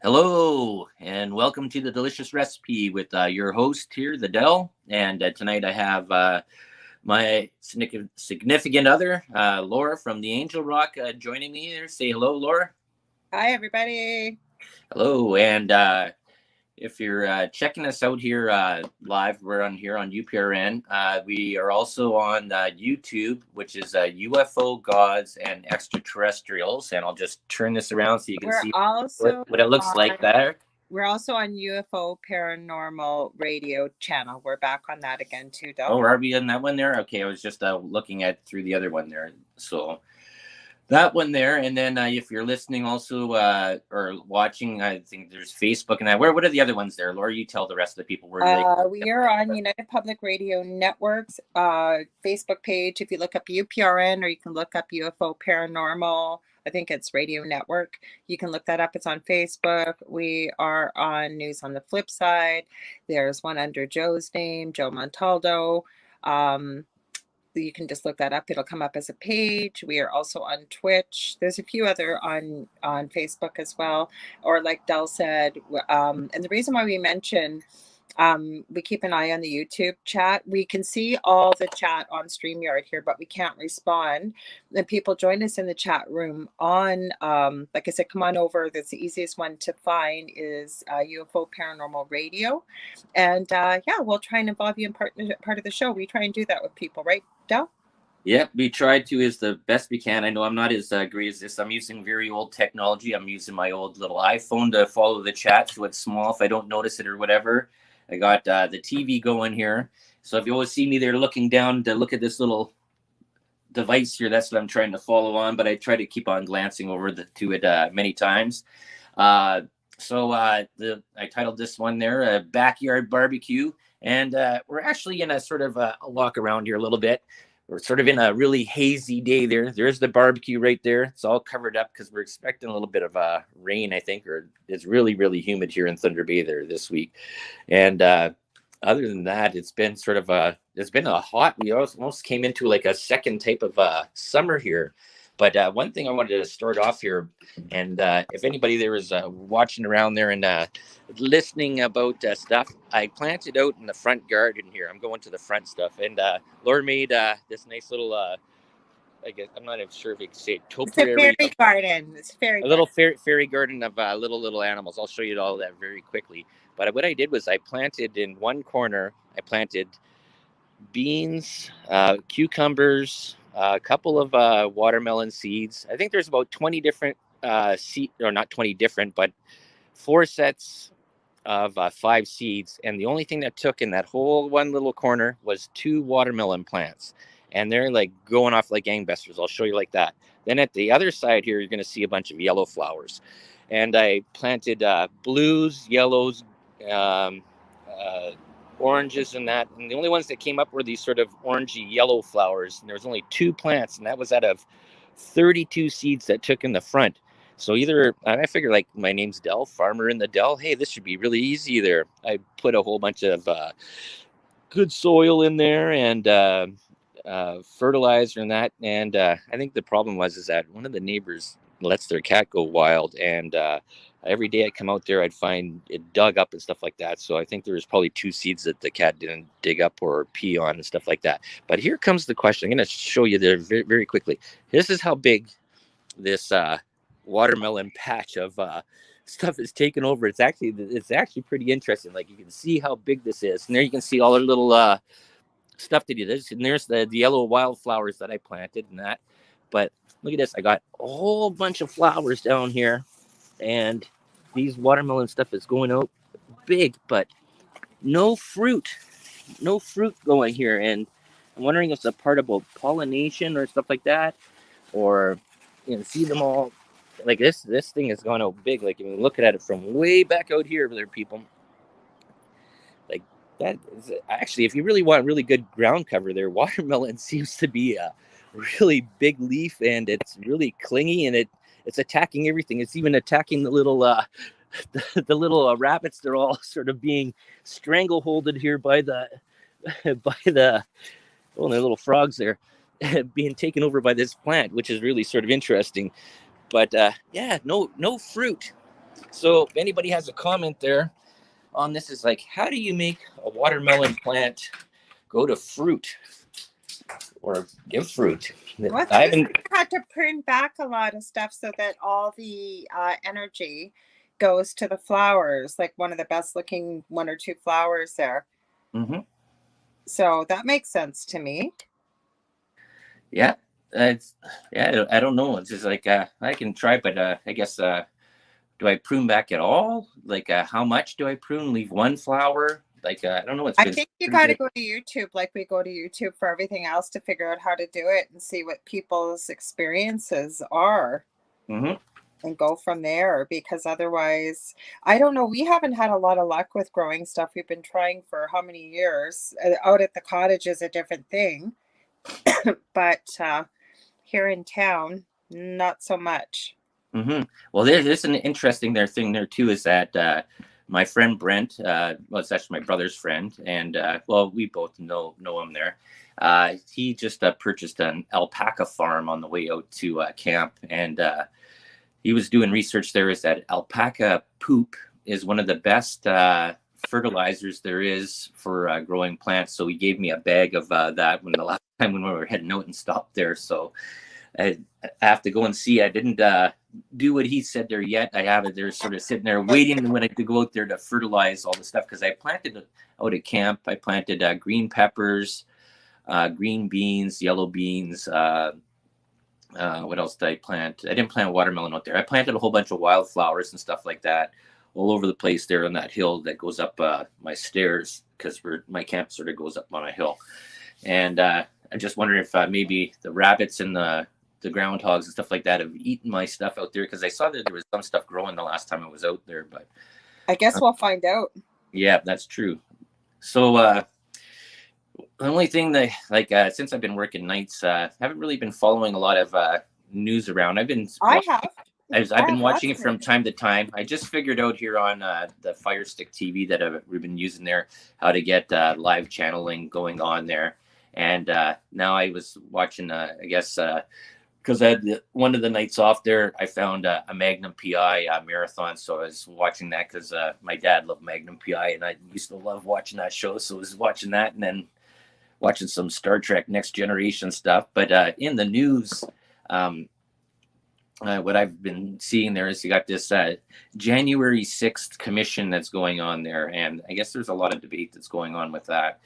Hello, and welcome to the Delicious Recipe with your host here, the Dell. And tonight I have my significant other, Laura from the Angel Rock, joining me here. Say hello, Laura. Hi, everybody. Hello, and if you're checking us out here live, we're on here on UPRN. We are also on YouTube, which is UFO Gods and Extraterrestrials. And I'll just turn this around so you can We're see also what it looks like on there. we're also on UFO Paranormal Radio channel. We're back on that again too, Oh, Del. are we in that one there? Okay, I was just looking at through the other one there. So that one there, and then if you're listening also or watching, I think there's Facebook and that. Where? What are the other ones there, Laura? You tell the rest of the people where they. We are on United Public Radio Network's Facebook page. If you look up UPRN or you can look up UFO Paranormal, I think it's Radio Network. You can look that up. It's on Facebook. We are on News on the Flip Side. There's one under Joe's name, Joe Montaldo. Um, you can just look that up. It'll come up as a page. We are also on Twitch. There's a few other on Facebook as well. Or like Del said, and the reason why we mention we keep an eye on the YouTube chat. We can see all the chat on StreamYard here, but we can't respond. And people join us in the chat room on, like I said, come on over. That's the easiest one to find is UFO Paranormal Radio. And yeah, we'll try and involve you in part of the show. We try and do that with people, right, Del? Yep, we tried to as the best we can. I know I'm not as great as this. I'm using very old technology. I'm using my old little iPhone to follow the chat, so it's small if I don't notice it or whatever. I got the TV going here, so if you always see me there looking down to look at this little device here, that's what I'm trying to follow on. But I try to keep on glancing over to it many times. Uh, I titled this one there "Backyard Barbecue," and we're actually in a sort of a walk around here a little bit. We're sort of in a really hazy day there. There's the barbecue right there. It's all covered up because we're expecting a little bit of rain, I think, or it's really, really humid here in Thunder Bay there this week. And other than that, it's been a hot. We almost came into like a second type of summer here. But one thing I wanted to start off here, and if anybody there is watching around there and listening about stuff, I planted out in the front garden here. I'm going to the front stuff, and Laura made this nice little. I guess I'm not even sure if you can say it, It's a topiary, fairy garden. It's a fairy a little garden. fairy garden of little animals. I'll show you all that very quickly. But what I did was I planted in one corner. I planted beans, cucumbers, a couple of watermelon seeds. I think there's about 20 different seed, or not 20 different, but four sets of five seeds. And the only thing that took in that whole one little corner was two watermelon plants. And they're like going off like gangbusters. I'll show you like that. Then at the other side here, you're going to see a bunch of yellow flowers. And I planted blues, yellows, um, uh, oranges, and that. And the only ones that came up were these sort of orangey yellow flowers. And there was only two plants, and that was out of 32 seeds that took in the front. So either I figured like my name's Dell, farmer in the Dell. Hey, this should be really easy there. I put a whole bunch of good soil in there and fertilizer and that. And I think the problem was is that one of the neighbors lets their cat go wild, and every day I come out there, I'd find it dug up and stuff like that. So I think there was probably two seeds that the cat didn't dig up or pee on and stuff like that. But here comes the question. I'm going to show you there very, very quickly. This is how big this watermelon patch of stuff is taken over. It's actually pretty interesting. Like you can see how big this is, and there you can see all the little stuff that he does. And there's the yellow wildflowers that I planted and that. But look at this. I got a whole bunch of flowers down here, and these watermelon stuff is going out big, but no fruit, no fruit going here. And I'm wondering if it's a part about pollination or stuff like that, or see them all like this thing has gone out big. Like, I mean, looking at it from way back out here, there, people, like that is actually, if you really want really good ground cover there, watermelon seems to be a really big leaf, and it's really clingy, and it's attacking everything. It's even attacking the little the little rabbits. They're all sort of being strangleholded here by the by the little frogs there being taken over by this plant, which is really sort of interesting. But yeah, no fruit. So if anybody has a comment there on this, is like, how do you make a watermelon plant go to fruit or give fruit? Well, I they said haven't. you had to prune back a lot of stuff so that all the energy goes to the flowers, like one of the best looking one or two flowers there. Mm-hmm. So that makes sense to me. Yeah, it's yeah. I don't know. It's just like I can try, but I guess do I prune back at all? Like how much do I prune? Leave one flower? Like I don't know. It's I been think you pretty got to good. go to YouTube like we go to YouTube for everything else to figure out how to do it and see what people's experiences are Mm-hmm. and go from there because otherwise, I don't know. We haven't had a lot of luck with growing stuff. We've been trying for how many years? Out at the cottage is a different thing, but here in town, not so much. Mm-hmm. Well, there's an interesting thing there too. Is that my friend Brent? Well, it's actually my brother's friend, and well, we both know him there. He just purchased an alpaca farm on the way out to camp, and he was doing research there. Is that alpaca poop is one of the best fertilizers there is for growing plants. So he gave me a bag of that when the last time when we were heading out and stopped there. So I have to go and see. I didn't do what he said there yet. I have it there, sort of sitting there waiting when I could go out there to fertilize all the stuff because I planted out at camp. I planted green peppers, green beans, yellow beans. What else did I plant? I didn't plant watermelon out there. I planted a whole bunch of wildflowers and stuff like that all over the place there on that hill that goes up my stairs because my camp sort of goes up on a hill. And I'm just wondering if maybe the rabbits and the groundhogs and stuff like that have eaten my stuff out there because I saw that there was some stuff growing the last time I was out there. But I guess we'll find out. yeah, that's true. So the only thing that like since I've been working nights, I haven't really been following a lot of news around. I have. I've I been have watching lots it of from news. time to time. I just figured out here on the Fire Stick TV that we've been using there how to get live channeling going on there. And now I was watching, I guess, because I had one of the nights off there, I found a Magnum PI marathon. So I was watching that because my dad loved Magnum PI and I used to love watching that show. So I was watching that and then watching some Star Trek Next Generation stuff. But in the news, um, what I've been seeing there is you got this January 6th commission that's going on there. And I guess there's a lot of debate that's going on with that.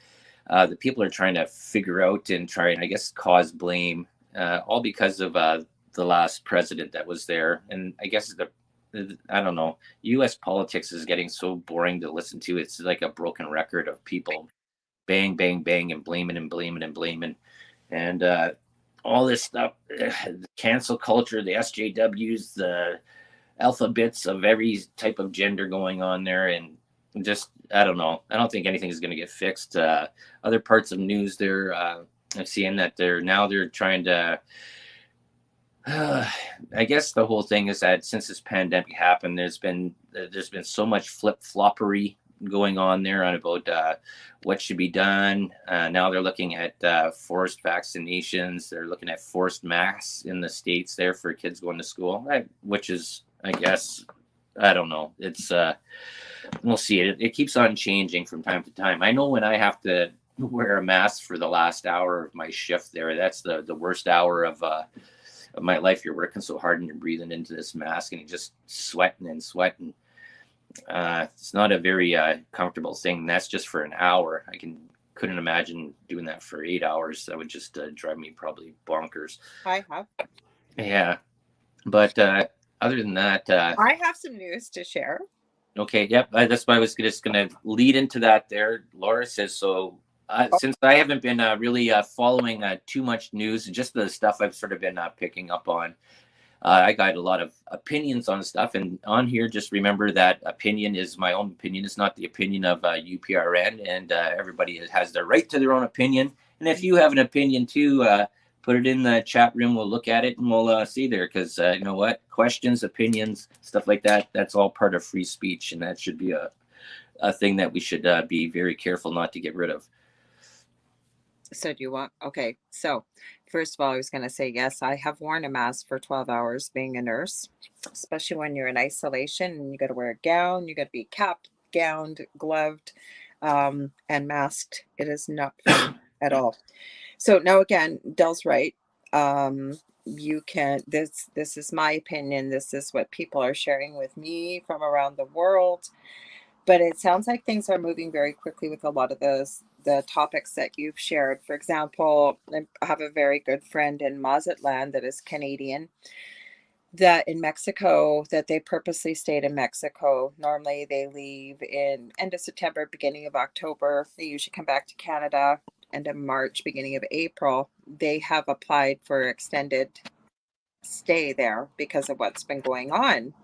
The people are trying to figure out and try and, I guess, cause blame, all because of the last president that was there. And I guess I don't know, U.S. politics is getting so boring to listen to. It's like a broken record of people bang, bang, bang, and blaming and blaming and blaming. And all this stuff, the cancel culture, the SJWs, the alphabets of every type of gender going on there, and just I don't know. I don't think anything is going to get fixed. Other parts of news, they're I'm seeing that they're trying to. I guess the whole thing is that since this pandemic happened, there's been so much flip floppery going on there on about what should be done. Now they're looking at forced vaccinations. They're looking at forced masks in the states there for kids going to school, which is, I guess, I don't know. It's we'll see. It keeps on changing from time to time. I know when I have to wear a mask for the last hour of my shift there, that's the worst hour of my life. You're working so hard and you're breathing into this mask and you're just sweating and sweating. It's not a very comfortable thing. That's just for an hour. Couldn't imagine doing that for 8 hours. That would just drive me probably bonkers. I have. Yeah, but other than that, I have some news to share. okay, yep. That's why I was just going to lead into that. There, Laura says so. Oh, Since I haven't been really following too much news, just the stuff I've sort of been picking up on. I got a lot of opinions on stuff, and on here, just remember that opinion is my own opinion. It's not the opinion of UPRN, and everybody has their right to their own opinion. And if you have an opinion too, put it in the chat room. We'll look at it and we'll see there. Because you know what, questions, opinions, stuff like that—that's all part of free speech, and that should be a thing that we should be very careful not to get rid of. so do you want? Okay. So First of all, I was going to say, yes, I have worn a mask for 12 hours being a nurse, especially when you're in isolation and you got to wear a gown, you got to be capped, gowned, gloved, and masked. It is not fun at all. So now again, Dell's right. You can, this is my opinion. This is what people are sharing with me from around the world. But it sounds like things are moving very quickly with a lot of the topics that you've shared. For example, I have a very good friend in Mazatlan that is Canadian, that in Mexico, that they purposely stayed in Mexico. Normally they leave in end of September, beginning of October. They usually come back to Canada end of March, beginning of April. They have applied for extended stay there because of what's been going on.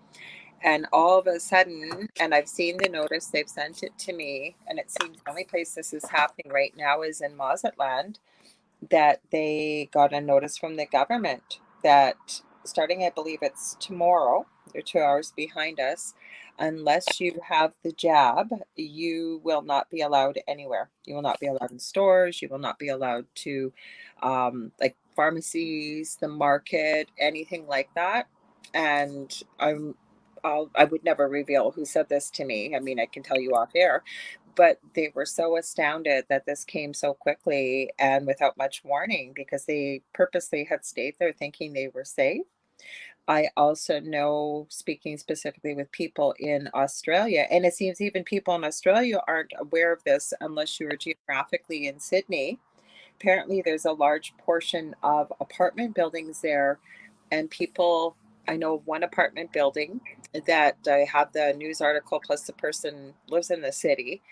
And all of a sudden, and I've seen the notice, they've sent it to me, and it seems the only place this is happening right now is in Mazatlan, that they got a notice from the government that starting, I believe it's tomorrow, they're 2 hours behind us, unless you have the jab, you will not be allowed anywhere. You will not be allowed in stores. You will not be allowed to, like pharmacies, the market, anything like that. And I would never reveal who said this to me. I mean, I can tell you off air, but they were so astounded that this came so quickly and without much warning because they purposely had stayed there thinking they were safe. I also know, speaking specifically with people in Australia, and it seems even people in Australia aren't aware of this unless you are geographically in Sydney. Apparently, there's a large portion of apartment buildings there, and people, I know of one apartment building that I have the news article, plus the person lives in the city,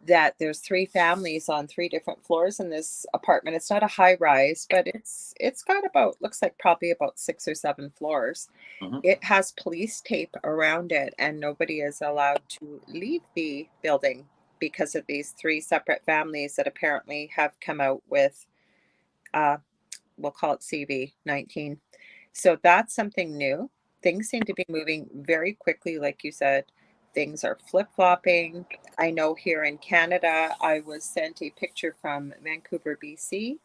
that there's three families on three different floors in this apartment. It's not a high rise, but it's got about, looks like probably about 6 or 7 floors. Mhm. It has police tape around it, and nobody is allowed to leave the building because of these three separate families that apparently have come out with, uh, we'll call it CV-19. So that's something new. Things seem to be moving very quickly, like you said. Things are flip-flopping. I know here in Canada, I was sent a picture from Vancouver, BC,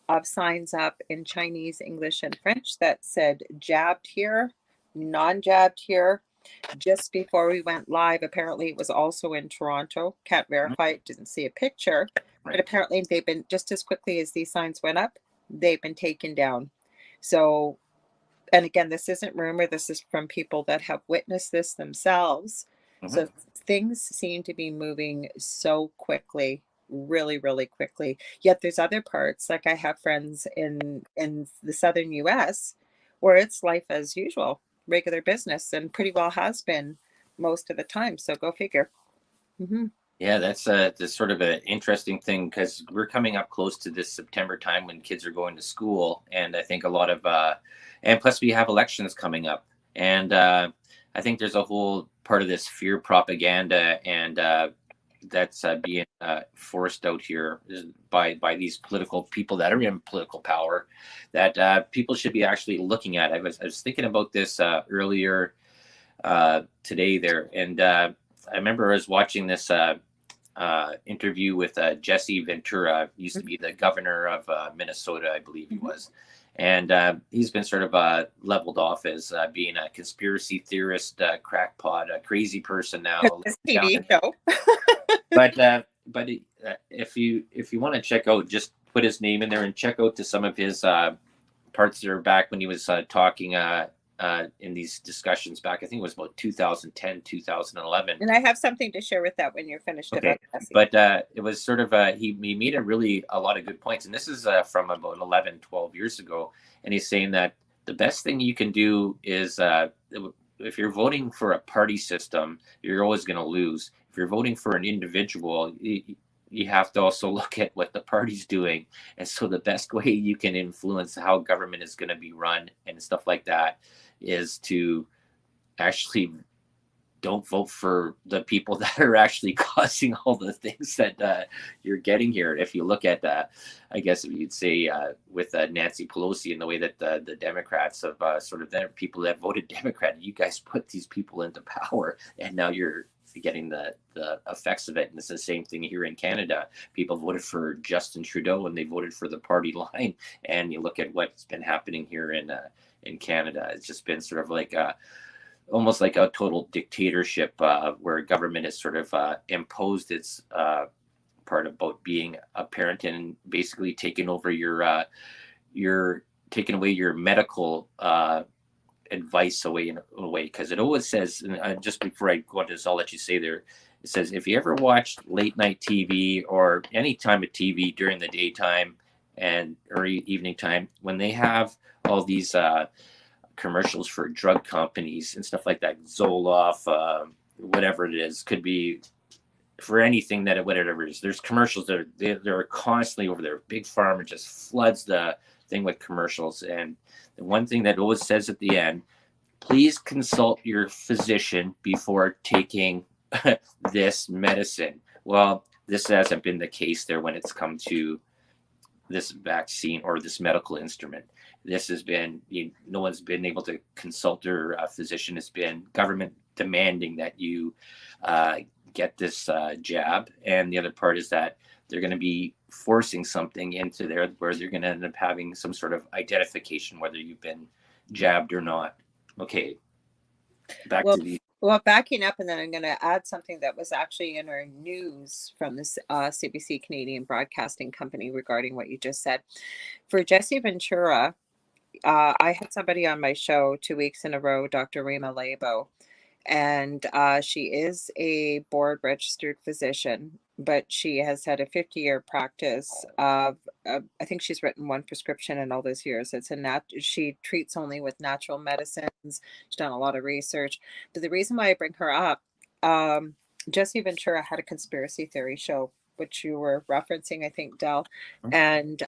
of signs up in Chinese, English, and French that said jabbed here, non-jabbed here. Just before we went live, apparently it was also in Toronto. Can't Mhm. verify it, didn't see a picture, but Right. apparently they've been just as quickly as these signs went up, they've been taken down. So, and again, this isn't rumor, this is from people that have witnessed this themselves. Mhm. So things seem to be moving so quickly, really, really quickly. Yet there's other parts, like I have friends in the southern US where it's life as usual, regular business, and pretty well has been most of the time. So go figure. Hmm. Yeah, that's sort of an interesting thing because we're coming up close to this September time when kids are going to school, and I think a lot of and plus we have elections coming up, and I think there's a whole part of this fear propaganda, and that's being forced out here by these political people that are in political power that people should be actually looking at. I was thinking about this earlier today there, and I remember I was watching this. Interview with Jesse Ventura, used to be the governor of Minnesota, I believe he Hmm. was. And he's been sort of leveled off as being a conspiracy theorist, crackpot, a crazy person now. This Down TV in, show. but if you want to check out, just put his name in there and check out to some of his parts that are back when he was talking in these discussions back. I think it was about 2010, 2011. And I have something to share with that when you're finished Okay, about Jesse. but it was sort of he made a lot of good points, and this is from about 11, 12 years ago, and he's saying that the best thing you can do is if you're voting for a party system, you're always going to lose. If you're voting for an individual, you have to also look at what the party's doing, and so the best way you can influence how government is going to be run and stuff like that is to actually don't vote for the people that are actually causing all the things that you're getting here. If you look at, I guess you'd say with Nancy Pelosi and the way that the Democrats have sort of the people that voted Democrat, you guys put these people into power, and now you're getting the effects of it. And it's the same thing here in Canada. People voted for Justin Trudeau and they voted for the party line. And you look at what's been happening here in Canada. It's just been sort of like almost like a total dictatorship where government has sort of imposed its part about being a parent and basically taking over your taking away your medical advice away in a way, because it always says, and just before I go into this, I'll let you say there, it says if you ever watched late night TV or any time of TV during the daytime and or evening time, when they have all these commercials for drug companies and stuff like that, Zoloft, whatever it is, could be for anything that whatever it is. There's commercials that they're constantly over there. Big Pharma just floods the thing with commercials, and the one thing that always says at the end, please consult your physician before taking this medicine. Well, this hasn't been the case there when it's come to this vaccine or this medical instrument. This has been, no one's been able to consult their physician. It's been government demanding that you get this jab. And the other part is that they're going to be forcing something into there where they're going to end up having some sort of identification, whether you've been jabbed or not. Okay, back Well, to the. well, backing up, and then I'm going to add something that was actually in our news from this CBC Canadian Broadcasting Company regarding what you just said. For Jesse Ventura, I had somebody on my show 2 weeks in a row, Dr. Rima Labo, and she is a board registered physician, but she has had a 50-year practice of I think she's written one prescription in all those years. She treats only with natural medicines. She's done a lot of research, but the reason why I bring her up, Jesse Ventura had a conspiracy theory show which you were referencing, I think, Del, and